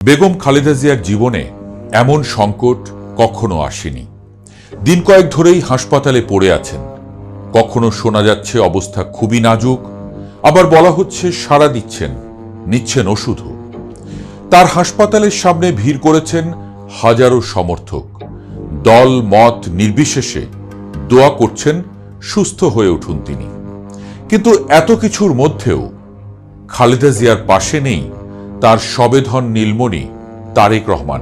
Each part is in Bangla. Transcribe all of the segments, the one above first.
বেগম খালেদা জিয়ার জীবনে এমন সংকট কখনো আসেনি। দিন কয়েক ধরেই হাসপাতালে পড়ে আছেন। কখনো শোনা যাচ্ছে অবস্থা খুবই নাজুক, আবার বলা হচ্ছে সাড়া দিচ্ছেন, নিচ্ছেন ওষুধও। তার হাসপাতালের সামনে ভিড় করেছেন হাজারো সমর্থক। দল মত নির্বিশেষে দোয়া করছেন সুস্থ হয়ে উঠুন তিনি। কিন্তু এত কিছুর মধ্যেও খালেদা জিয়ার পাশে নেই তার সবেধন নীলমণি তারেক রহমান।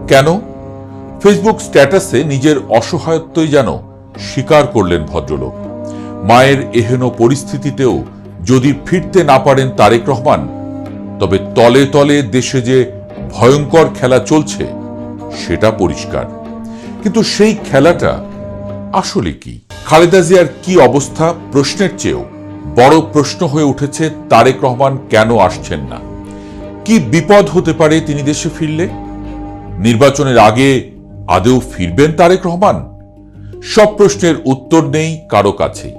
কেন? ফেসবুক স্ট্যাটাসে নিজের অসহায়ত্বই যেন স্বীকার করলেন ভদ্রলোক। মায়ের এহেন পরিস্থিতিতেও যদি ফিরতে না পারেন তারেক রহমান, তবে তলে তলে দেশে যে ভয়ঙ্কর খেলা চলছে সেটা পরিষ্কার। কিন্তু সেই খেলাটা আসলে কি? খালেদা জিয়ার কি অবস্থা প্রশ্নের চেয়েও বড় প্রশ্ন হয়ে উঠেছে তারেক রহমান কেন আসছেন না। কি বিপদ হতে পারে তিনি দেশে ফিরলে? নির্বাচনের আগে আদৌ ফিরবেন তারেক রহমান? সব প্রশ্নের উত্তর নেই কারো কাছেই।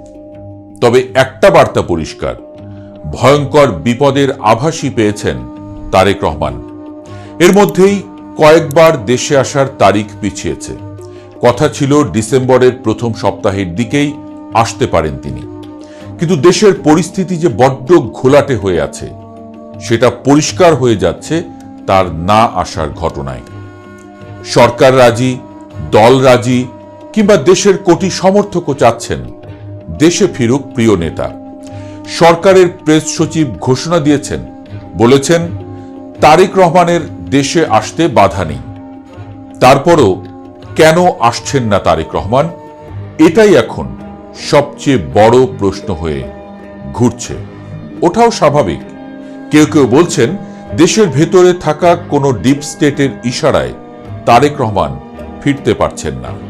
তবে একটা বার্তা পরিষ্কার, ভয়ঙ্কর বিপদের আভাসই পেয়েছেন তারেক রহমান। এর মধ্যেই কয়েকবার দেশে আসার তারিখ পিছিয়েছে। কথা ছিল ডিসেম্বরের প্রথম সপ্তাহের দিকেই আসতে পারেন তিনি। কিন্তু দেশের পরিস্থিতি যে বড্ড ঘোলাটে হয়ে আছে সেটা পরিষ্কার হয়ে যাচ্ছে তার না আসার ঘটনায়। সরকার রাজি, দল রাজি, কিংবা দেশের কোটি সমর্থকও চাচ্ছেন দেশে ফিরুক প্রিয় নেতা। সরকারের প্রেস সচিব ঘোষণা দিয়েছেন, বলেছেন তারেক রহমানের দেশে আসতে বাধা নেই। তারপরও কেন আসছেন না তারেক রহমান? এটাই এখন সবচেয়ে বড় প্রশ্ন হয়ে ঘুরছে। ওটাও স্বাভাবিক। কেউ কেউ বলছেন দেশের ভেতরে থাকা কোনো ডিপ স্টেটের ইশারায় তারেক রহমান ফিরতে পারছেন না।